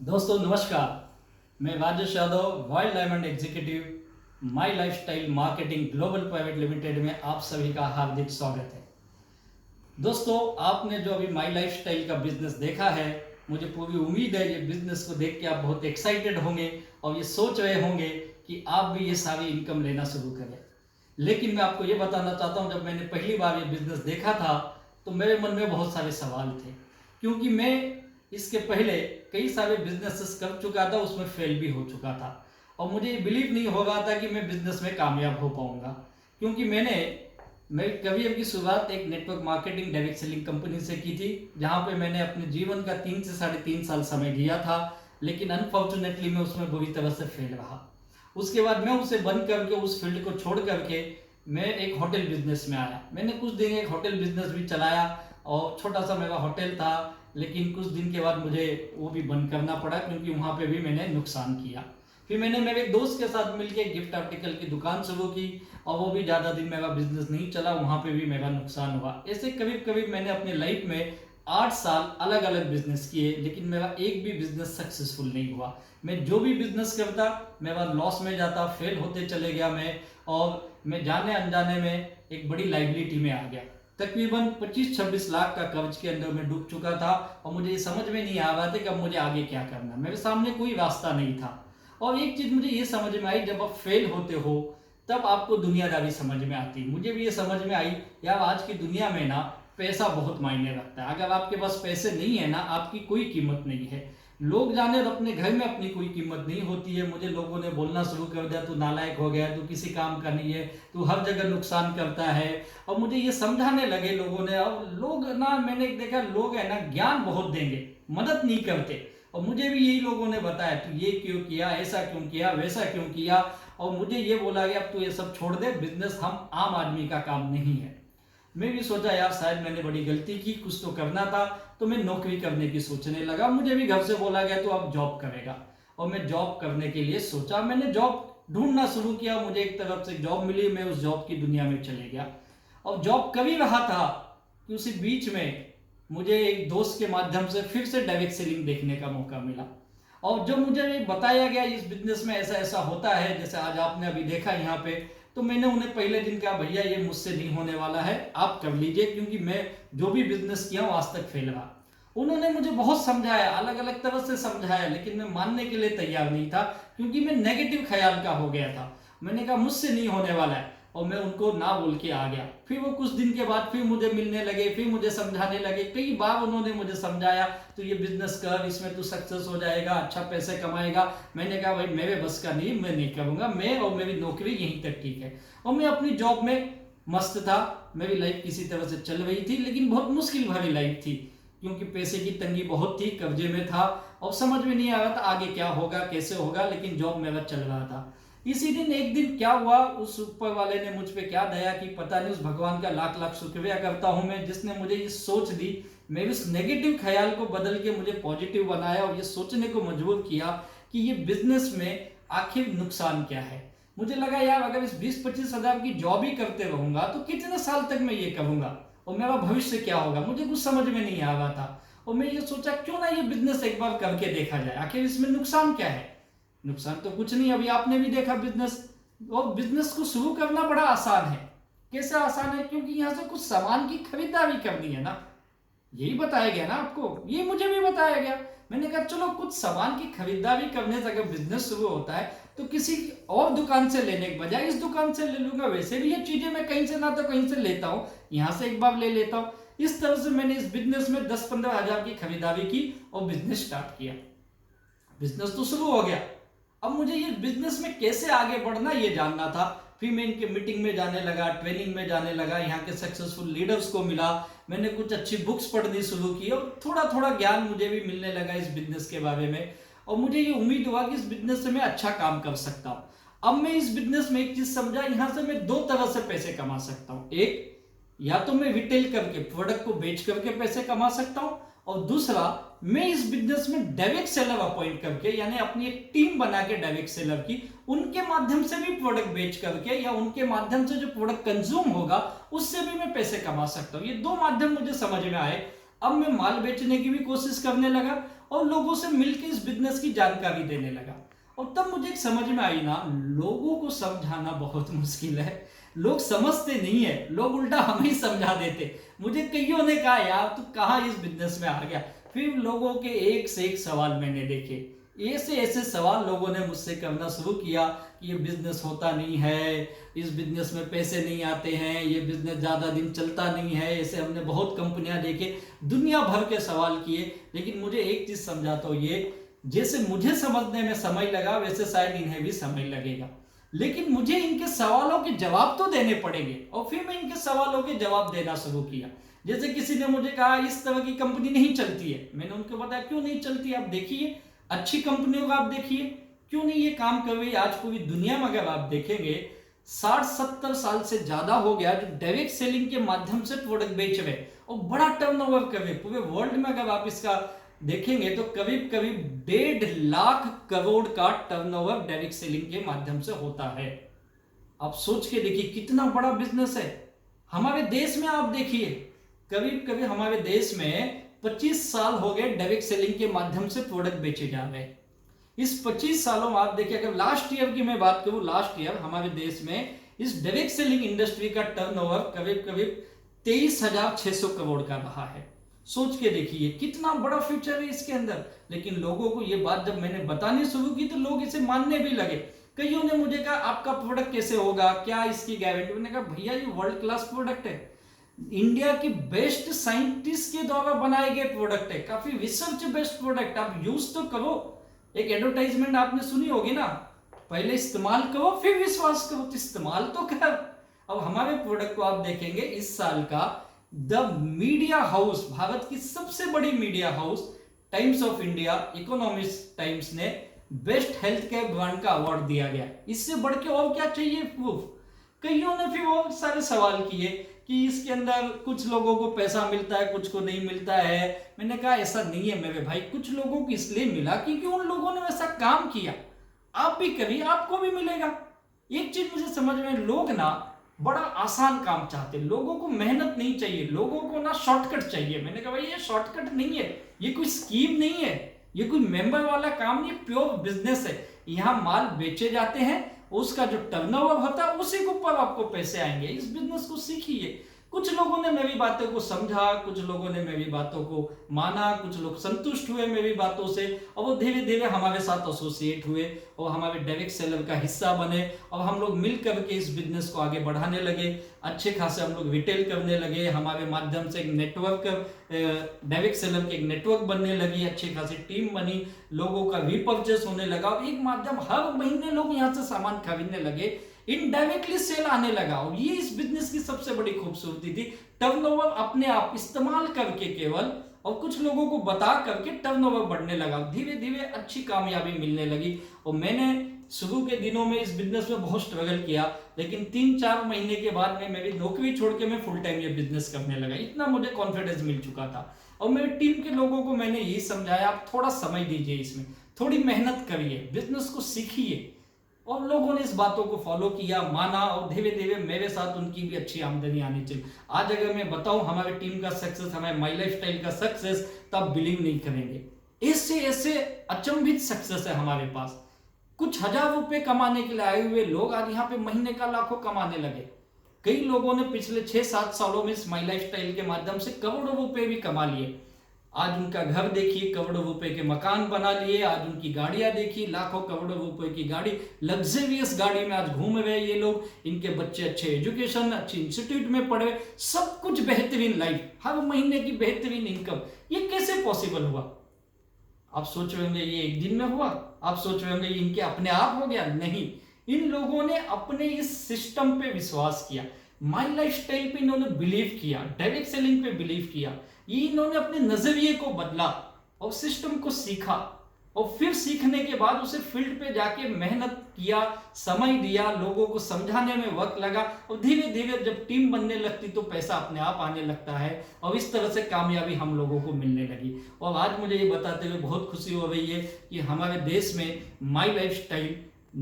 दोस्तों नमस्कार। मैं Rajesh Yadav, royal diamond executive my lifestyle marketing global private limited में आप सभी का हार्दिक स्वागत है। दोस्तों, आपने जो अभी माई लाइफस्टाइल का बिजनेस देखा है, मुझे पूरी उम्मीद है ये बिजनेस को देख के आप बहुत एक्साइटेड होंगे और ये सोच रहे होंगे कि आप भी ये सारी इनकम लेना शुरू करें। लेकिन मैं आपको ये बताना चाहता हूँ, जब मैंने पहली बार ये बिजनेस देखा था तो मेरे मन में बहुत सारे सवाल थे, क्योंकि मैं इसके पहले कई सारे बिजनेसेस कर चुका था, उसमें फेल भी हो चुका था और मुझे बिलीव नहीं हो रहा था कि मैं बिजनेस में कामयाब हो पाऊंगा। क्योंकि मैं करियर की शुरुआत एक network marketing direct selling company से की थी, जहां पे मैंने अपने जीवन का 3 से 3.5 साल समय दिया था, लेकिन अनफॉर्चुनेटली मैं उसमें बुरी तरह से फेल रहा। उसके बाद मैं उसे बंद करके, उस फील्ड को छोड़ करके मैं एक होटल बिजनेस में आया। मैंने कुछ दिन एक होटल बिजनेस भी चलाया और छोटा सा मेरा होटल था, लेकिन कुछ दिन के बाद मुझे वो भी बंद करना पड़ा, क्योंकि वहाँ पे भी मैंने नुकसान किया। फिर मैंने मेरे दोस्त के साथ मिलकर गिफ्ट आर्टिकल की दुकान शुरू की और वो भी ज़्यादा दिन मेरा बिजनेस नहीं चला, वहाँ पे भी मेरा नुकसान हुआ। ऐसे करीब करीब मैंने अपनी लाइफ में 8 साल अलग अलग बिजनेस किए, लेकिन मेरा एक भी बिजनेस सक्सेसफुल नहीं हुआ। मैं जो भी बिजनेस करता मेरा लॉस में जाता, फेल होते चले गया मैं, और मैं जाने अनजाने में एक बड़ी लाइबिलिटी में आ गया। तकरीबन 25-26 लाख का कर्ज के अंदर में डूब चुका था और मुझे ये समझ में नहीं आ रहा था कि अब मुझे आगे क्या करना। मेरे सामने कोई रास्ता नहीं था। और एक चीज मुझे ये समझ में आई, जब आप फेल होते हो तब आपको दुनियादारी समझ में आती। मुझे भी ये समझ में आई, यार आज की दुनिया में ना पैसा बहुत मायने रखता है। अगर आपके पास पैसे नहीं है ना, आपकी कोई कीमत नहीं है। लोग जाने और अपने घर में अपनी कोई कीमत नहीं होती है। मुझे लोगों ने बोलना शुरू कर दिया, तू नालायक हो गया, तू किसी काम का नहीं है, तू हर जगह नुकसान करता है। और मुझे ये समझाने लगे लोगों ने। और लोग ना, मैंने देखा लोग है ना ज्ञान बहुत देंगे, मदद नहीं करते। और मुझे भी यही लोगों ने बताया, तू ये क्यों किया, ऐसा क्यों किया, वैसा क्यों किया। और मुझे ये बोला गया, अब तू ये सब छोड़ दे, बिजनेस हम आम आदमी का काम नहीं है। मैं भी सोचा यार शायद मैंने बड़ी गलती की, कुछ तो करना था। तो मैं नौकरी करने की सोचने लगा। मुझे भी घर से बोला गया तो अब जॉब करेगा, और मैं जॉब करने के लिए सोचा। मैंने जॉब ढूंढना शुरू किया, मुझे एक तरफ से जॉब मिली, मैं उस जॉब की दुनिया में चले गया और जॉब कर ही रहा था कि उसी बीच में मुझे एक दोस्त के माध्यम से फिर से डायरेक्ट सेलिंग देखने का मौका मिला। और जब मुझे बताया गया इस बिजनेस में ऐसा ऐसा होता है, जैसे आज आपने अभी देखा यहाँ पे, तो मैंने उन्हें पहले दिन कहा, भैया ये मुझसे नहीं होने वाला है, आप कर लीजिए, क्योंकि मैं जो भी बिजनेस किया हूँ आज तक फेल रहा। उन्होंने मुझे बहुत समझाया, अलग अलग तरह से समझाया, लेकिन मैं मानने के लिए तैयार नहीं था, क्योंकि मैं नेगेटिव ख्याल का हो गया था। मैंने कहा मुझसे नहीं होने वाला है, और मैं उनको ना बोल के आ गया। फिर वो कुछ दिन के बाद फिर मुझे मिलने लगे, फिर मुझे समझाने लगे। कई बार उन्होंने मुझे समझाया, तो ये बिजनेस कर, इसमें तू सक्सेस हो जाएगा, अच्छा पैसे कमाएगा। मैंने कहा भाई मेरे बस का नहीं, मैं नहीं करूंगा, मैं और मेरी नौकरी यहीं तक ठीक है। और मैं अपनी जॉब में मस्त था, मेरी लाइफ किसी तरह से चल रही थी, लेकिन बहुत मुश्किल भरी लाइफ थी, क्योंकि पैसे की तंगी बहुत थी, कर्जे में था और समझ में नहीं आ रहा था आगे क्या होगा, कैसे होगा, लेकिन जॉब मेरा चल रहा था। इसी दिन एक दिन क्या हुआ, उस ऊपर वाले ने मुझ पे क्या दया की पता नहीं, उस भगवान का लाख लाख शुक्रिया करता हूं मैं, जिसने मुझे ये सोच दी। मेरे उस नेगेटिव ख्याल को बदल के मुझे पॉजिटिव बनाया और ये सोचने को मजबूर किया कि ये बिजनेस में आखिर नुकसान क्या है। मुझे लगा यार अगर इस 20-25 हजार की जॉब ही करते रहूंगा तो कितने साल तक मैं ये करूंगा और मेरा भविष्य क्या होगा, मुझे कुछ समझ में नहीं आ रहा था। और मैं ये सोचा क्यों ना ये बिजनेस एक बार करके देखा जाए, आखिर इसमें नुकसान क्या है। नुकसान तो कुछ नहीं, अभी आपने भी देखा बिजनेस। और बिजनेस को शुरू करना बड़ा आसान है। कैसे आसान है, क्योंकि यहां से कुछ सामान की खरीदारी करनी है ना, यही बताया गया ना आपको, ये मुझे भी बताया गया। मैंने कहा चलो कुछ सामान की खरीदारी करने से अगर बिजनेस शुरू होता है तो किसी और दुकान से लेने के बजाय इस दुकान से ले लूंगा। वैसे भी ये चीजें मैं कहीं से ना तो कहीं से लेता हूँ, यहाँ से एक बार ले लेता हूँ। इस तरह से मैंने इस बिजनेस में 10-15 हजार की खरीदारी की और बिजनेस स्टार्ट किया। बिजनेस तो शुरू हो गया, अब मुझे ये बिजनेस में कैसे आगे बढ़ना ये जानना था। फिर मैं इनके मीटिंग में जाने लगा, ट्रेनिंग में जाने लगा, यहाँ के सक्सेसफुल लीडर्स को मिला, मैंने कुछ अच्छी बुक्स पढ़नी शुरू की और थोड़ा थोड़ा ज्ञान मुझे भी मिलने लगा इस बिजनेस के बारे में। और मुझे ये उम्मीद हुआ कि इस बिजनेस से मैं अच्छा काम कर सकता हूँ। अब मैं इस बिजनेस में एक चीज समझा, यहाँ से मैं 2 तरह से पैसे कमा सकता हूँ। एक, या तो मैं रिटेल करके प्रोडक्ट को बेच करके पैसे कमा सकता हूँ, और दूसरा मैं इस बिजनेस में डायरेक्ट सेलर अपॉइंट करके, यानी अपनी एक टीम बना के डायरेक्ट सेलर की, उनके माध्यम से भी प्रोडक्ट बेच करके या उनके माध्यम से जो प्रोडक्ट कंज्यूम होगा उससे भी मैं पैसे कमा सकता हूं। ये 2 माध्यम मुझे समझ में आए। अब मैं माल बेचने की भी कोशिश करने लगा और लोगों से मिलकर इस बिजनेस की जानकारी देने लगा। और तब मुझे एक समझ में आई ना, लोगों को समझाना बहुत मुश्किल है। लोग समझते नहीं है, लोग उल्टा हमें ही समझा देते। मुझे कईयों ने कहा यार तू कहाँ इस बिजनेस में आ गया। फिर लोगों के एक से एक सवाल मैंने देखे, ऐसे ऐसे सवाल लोगों ने मुझसे करना शुरू किया कि ये बिजनेस होता नहीं है, इस बिजनेस में पैसे नहीं आते हैं, ये बिजनेस ज़्यादा दिन चलता नहीं है। ऐसे हमने बहुत कंपनियां देखे, दुनिया भर के सवाल किए। लेकिन मुझे एक चीज़ समझाता हूँ, ये जैसे मुझे समझने में समय लगा वैसे शायद इन्हें भी समय लगेगा। लेकिन मुझे इनके सवालों के जवाब तो देने पड़ेंगे, और फिर मैं इनके सवालों के जवाब देना शुरू किया। जैसे किसी ने मुझे कहा इस तरह की कंपनी नहीं चलती है, मैंने उनको बताया क्यों नहीं चलती, आप देखिए अच्छी कंपनियों का, आप देखिए क्यों नहीं ये काम कर रही। आज पूरी दुनिया में अगर आप देखेंगे 60-70 साल से ज्यादा हो गया जो डायरेक्ट सेलिंग के माध्यम से प्रोडक्ट बेच रहे और बड़ा टर्नओवर कर रहे। पूरे वर्ल्ड में अगर आप इसका देखेंगे तो करीब करीब 1.5 लाख करोड़ का टर्नओवर डायरेक्ट सेलिंग के माध्यम से होता है। आप सोच के देखिए कितना बड़ा बिजनेस है। हमारे देश में आप देखिए करीब करीब हमारे देश में 25 साल हो गए डायरेक्ट सेलिंग के माध्यम से प्रोडक्ट बेचे जा रहे हैं। इस 25 सालों में आप देखिए, अगर लास्ट ईयर की मैं बात करूं, लास्ट ईयर हमारे देश में इस डायरेक्ट सेलिंग इंडस्ट्री का टर्नओवर करीब करीब 23,600 करोड़ का रहा है। सोच के देखिए कितना बड़ा फ्यूचर है इसके अंदर। लेकिन लोगों को ये बात जब मैंने बतानी शुरू की तो लोग इसे मानने भी लगे। कईयों ने मुझे कहा आपका प्रोडक्ट कैसे होगा, क्या इसकी गारंटी। मैंने कहा भैया ये वर्ल्ड क्लास प्रोडक्ट है, इंडिया की बेस्ट साइंटिस्ट के द्वारा बनाए गए प्रोडक्ट है, काफी रिसर्च बेस्ड प्रोडक्ट, आप यूज तो करो। एक एडवर्टाइजमेंट आपने सुनी होगी ना, पहले इस्तेमाल करो फिर विश्वास करो, तो इस्तेमाल तो कर। अब हमारे प्रोडक्ट को आप देखेंगे इस साल का द मीडिया हाउस, भारत की सबसे बड़ी media house times of India, economist times ने बेस्ट हेल्थ केयर ब्रांड का अवार्ड दिया गया। इससे बढ़ के और क्या चाहिए प्रूफ। कईयों ने फिर और सारे सवाल किए कि इसके अंदर कुछ लोगों को पैसा मिलता है, कुछ को नहीं मिलता है। मैंने कहा ऐसा नहीं है मेरे भाई, कुछ लोगों को इसलिए मिला क्योंकि उन लोगों ने वैसा काम किया। आप भी करिए, आपको भी मिलेगा। एक चीज मुझे समझ में, लोग ना बड़ा आसान काम चाहते, लोगों को मेहनत नहीं चाहिए, लोगों को ना शॉर्टकट चाहिए। मैंने कहा भाई ये शॉर्टकट नहीं है, ये कोई स्कीम नहीं है, ये कोई मेंबर वाला काम नहीं, प्योर बिजनेस है। यहाँ माल बेचे जाते हैं, उसका जो टर्नओवर होता है उसी के ऊपर आपको पैसे आएंगे। इस बिजनेस को सीखिए। कुछ लोगों ने मेरी बातों को समझा, कुछ लोगों ने मेरी बातों को माना, कुछ लोग संतुष्ट हुए मेरी बातों से, और वो धीरे धीरे हमारे साथ एसोसिएट हुए और हमारे डायरेक्ट सेलर का हिस्सा बने। और हम लोग मिल करके इस बिजनेस को आगे बढ़ाने लगे। अच्छे खासे हम लोग रिटेल करने लगे, हमारे माध्यम से एक नेटवर्क, डायरेक्ट सेलर की एक नेटवर्क बनने लगी, अच्छी खासी टीम बनी, लोगों का रीपर्चेस होने लगा। और एक माध्यम, हर महीने लोग यहाँ से सामान खरीदने लगे, इनडायरेक्टली सेल आने लगा। और ये इस बिजनेस की सबसे बड़ी खूबसूरती थी, टर्नओवर अपने आप इस्तेमाल करके केवल, और कुछ लोगों को बता करके टर्नओवर बढ़ने लगा। धीरे धीरे अच्छी कामयाबी मिलने लगी। और मैंने शुरू के दिनों में इस बिजनेस में बहुत स्ट्रगल किया, लेकिन 3-4 महीने के बाद में मेरी नौकरी छोड़ के मैं फुल टाइम ये बिजनेस करने लगा। इतना मुझे कॉन्फिडेंस मिल चुका था। और मेरी टीम के लोगों को मैंने यही समझाया, आप थोड़ा समय दीजिए, इसमें थोड़ी मेहनत करिए, बिजनेस को सीखिए। और लोगों ने इस बातों को फॉलो किया, माना, और धीरे धीरे मेरे साथ उनकी भी अच्छी आमदनी आनी चाहिए। आज अगर मैं बताऊं हमारे टीम का सक्सेस, हमारे माई लाइफ स्टाइल का सक्सेस, तब बिलीव नहीं करेंगे। ऐसे ऐसे अचंभित सक्सेस है हमारे पास। कुछ हजार रुपए कमाने के लिए आए हुए लोग आज यहाँ पे महीने का लाखों कमाने लगे। कई लोगों ने पिछले 6-7 सालों में इस माई लाइफ स्टाइल के माध्यम से करोड़ों रुपए भी कमा लिए। आज उनका घर देखिए, करोड़ों रुपए के मकान बना लिए। आज उनकी गाड़ियां देखिए, लाखों करोड़ों रुपए की गाड़ी, लग्जरियस गाड़ी में आज घूम रहे ये लोग। इनके बच्चे अच्छे एजुकेशन, अच्छे इंस्टीट्यूट में पढ़े, सब कुछ बेहतरीन लाइफ, हर महीने की बेहतरीन इनकम। ये कैसे पॉसिबल हुआ? आप सोच रहे होंगे ये एक दिन में हुआ, आप सोच रहे होंगे ये इनके अपने आप हो गया। नहीं, इन लोगों ने अपने इस सिस्टम पे विश्वास किया, माई लाइफ स्टाइल पे इन्होंने बिलीव किया, डायरेक्ट सेलिंग पे बिलीव किया। ये इन्होंने अपने नजरिए को बदला और सिस्टम को सीखा, और फिर सीखने के बाद उसे फील्ड पे जाके मेहनत किया, समय दिया, लोगों को समझाने में वक्त लगा। और धीरे धीरे जब टीम बनने लगती तो पैसा अपने आप आने लगता है, और इस तरह से कामयाबी हम लोगों को मिलने लगी। और आज मुझे ये बताते हुए बहुत खुशी हो रही है कि हमारे देश में my life style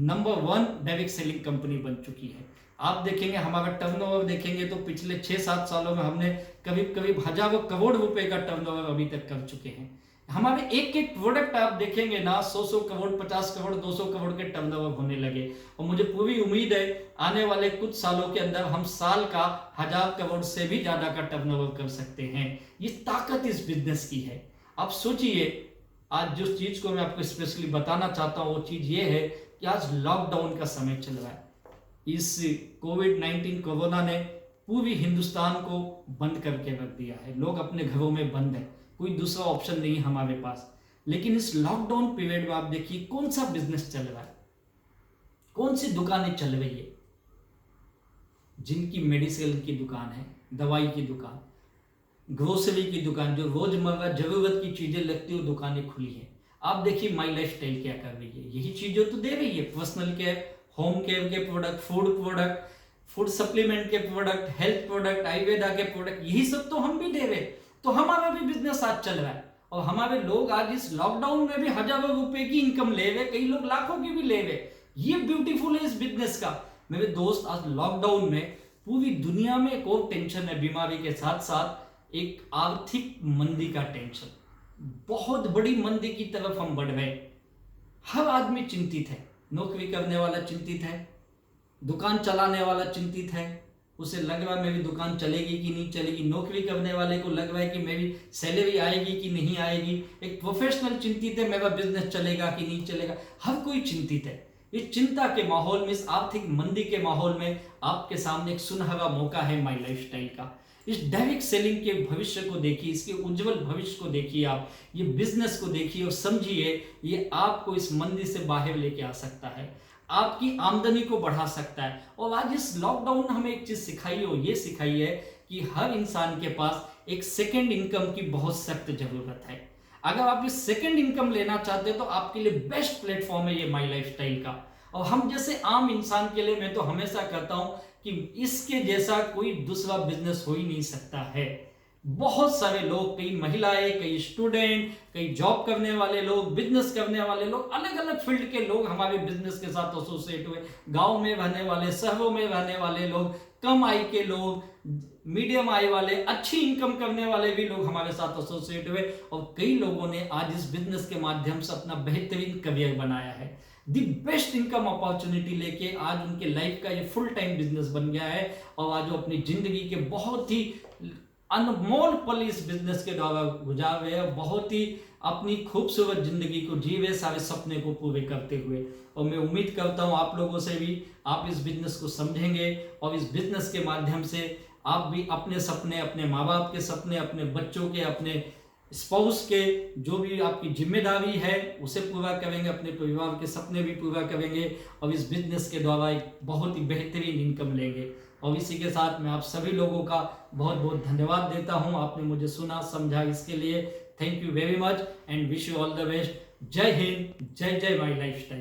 number 1 direct selling company बन चुकी है। आप देखेंगे हमारा टर्नओवर देखेंगे तो पिछले 6-7 सालों में हमने करीब करीब हजारों करोड़ रुपए का टर्नओवर अभी तक कर चुके हैं। हमारे एक एक प्रोडक्ट आप देखेंगे ना 100 करोड़, 50 करोड़, 200 करोड़ के टर्नओवर होने लगे। और मुझे पूरी उम्मीद है आने वाले कुछ सालों के अंदर हम साल का 1000 करोड़ से भी ज्यादा का टर्नओवर कर सकते हैं। ये ताकत इस बिजनेस की है। आप सोचिए, आज जिस चीज को मैं आपको स्पेशली बताना चाहता हूं वो चीज ये है कि आज लॉकडाउन का समय चल रहा है। इस कोविड-19 कोरोना ने पूरी हिंदुस्तान को बंद करके रख दिया है। लोग अपने घरों में बंद हैं, कोई दूसरा ऑप्शन नहीं हमारे पास। लेकिन इस लॉकडाउन पीरियड में आप देखिए कौन सा बिजनेस चल रहा है, कौन सी दुकानें चल रही है। जिनकी मेडिसिन की दुकान है, दवाई की दुकान, ग्रोसरी की दुकान, जो रोजमर्रा जरूरत की चीजें लगती है वो दुकानें खुली हैं। आप देखिए माई लाइफ स्टाइल क्या कर रही है, यही चीजें तो दे रही है। पर्सनल केयर, होम केयर के प्रोडक्ट, प्रोडक्ट, फूड सप्लीमेंट के प्रोडक्ट, हेल्थ प्रोडक्ट, आयुर्वेदा के प्रोडक्ट, यही सब तो हम भी दे रहे। तो हमारा भी बिजनेस आज चल रहा है और हमारे लोग आज इस लॉकडाउन में भी हजारों रुपए की इनकम ले रहे, कई लोग लाखों की भी ले रहे। ये ब्यूटीफुल है इस बिजनेस का। मेरे दोस्त, आज लॉकडाउन में पूरी दुनिया में एक और टेंशन है, बीमारी के साथ साथ एक आर्थिक मंदी का टेंशन। बहुत बड़ी मंदी की तरफ हम बढ़ रहे। हर आदमी चिंतित है, नौकरी करने वाला चिंतित है, दुकान चलाने वाला चिंतित है, उसे लग रहा है मेरी दुकान चलेगी कि नहीं चलेगी। नौकरी करने वाले को लग रहा है कि मेरी सैलरी आएगी कि नहीं आएगी। एक प्रोफेशनल चिंतित है, मेरा बिजनेस चलेगा कि नहीं चलेगा। हर कोई चिंतित है। इस चिंता के माहौल में, इस आर्थिक मंदी के माहौल में आपके सामने एक सुनहरा मौका है माई लाइफस्टाइल का। इस डायरेक्ट सेलिंग के भविष्य को देखिए, इसके उज्जवल भविष्य को देखिए, आप ये बिजनेस को देखिए और समझिए ये आपको इस मंदी से बाहर लेके आ सकता है, आपकी आमदनी को बढ़ा सकता है। और आज इस लॉकडाउन हमें एक चीज सिखाई हो, ये सिखाई है कि हर इंसान के पास एक सेकेंड इनकम की बहुत सख्त जरूरत है। अगर आप इस सेकेंड इनकम लेना चाहते हैं तो आपके लिए बेस्ट प्लेटफॉर्म है ये माई लाइफस्टाइल का। और हम जैसे आम इंसान के लिए मैं तो हमेशा कहता हूं कि इसके जैसा कोई दूसरा बिजनेस हो ही नहीं सकता है। बहुत सारे लोग, कई महिलाएं, कई स्टूडेंट, कई जॉब करने वाले लोग, बिजनेस करने वाले लोग, अलग अलग फील्ड के लोग हमारे बिजनेस के साथ एसोसिएट हुए। गांव में रहने वाले, शहरों में रहने वाले लोग, कम आय के लोग, मीडियम आय वाले, अच्छी इनकम करने वाले भी लोग हमारे साथ एसोसिएट हुए। और कई लोगों ने आज इस बिजनेस के माध्यम से अपना बेहतरीन करियर बनाया है। दी बेस्ट इनकम अपॉर्चुनिटी लेके आज उनके लाइफ का ये फुल टाइम बिजनेस बन गया है। और आज वो अपनी जिंदगी के बहुत ही अनमोल पल इस बिजनेस के द्वारा गुजार रहे हैं। बहुत ही अपनी खूबसूरत जिंदगी को जी रहे, सारे सपने को पूरे करते हुए। और मैं उम्मीद करता हूं आप लोगों से भी आप इस बिजनेस को समझेंगे और इस बिजनेस के माध्यम से आप भी अपने सपने, अपने माँ बाप के सपने, अपने बच्चों के, अपने स्पाउस के, जो भी आपकी जिम्मेदारी है उसे पूरा करेंगे, अपने परिवार के सपने भी पूरा करेंगे और इस बिजनेस के द्वारा एक बहुत ही बेहतरीन इनकम लेंगे। और इसी के साथ मैं आप सभी लोगों का बहुत बहुत धन्यवाद देता हूं। आपने मुझे सुना, समझा, इसके लिए thank you very much and wish you all the best. जय हिंद, जय जय माई लाइफस्टाइल।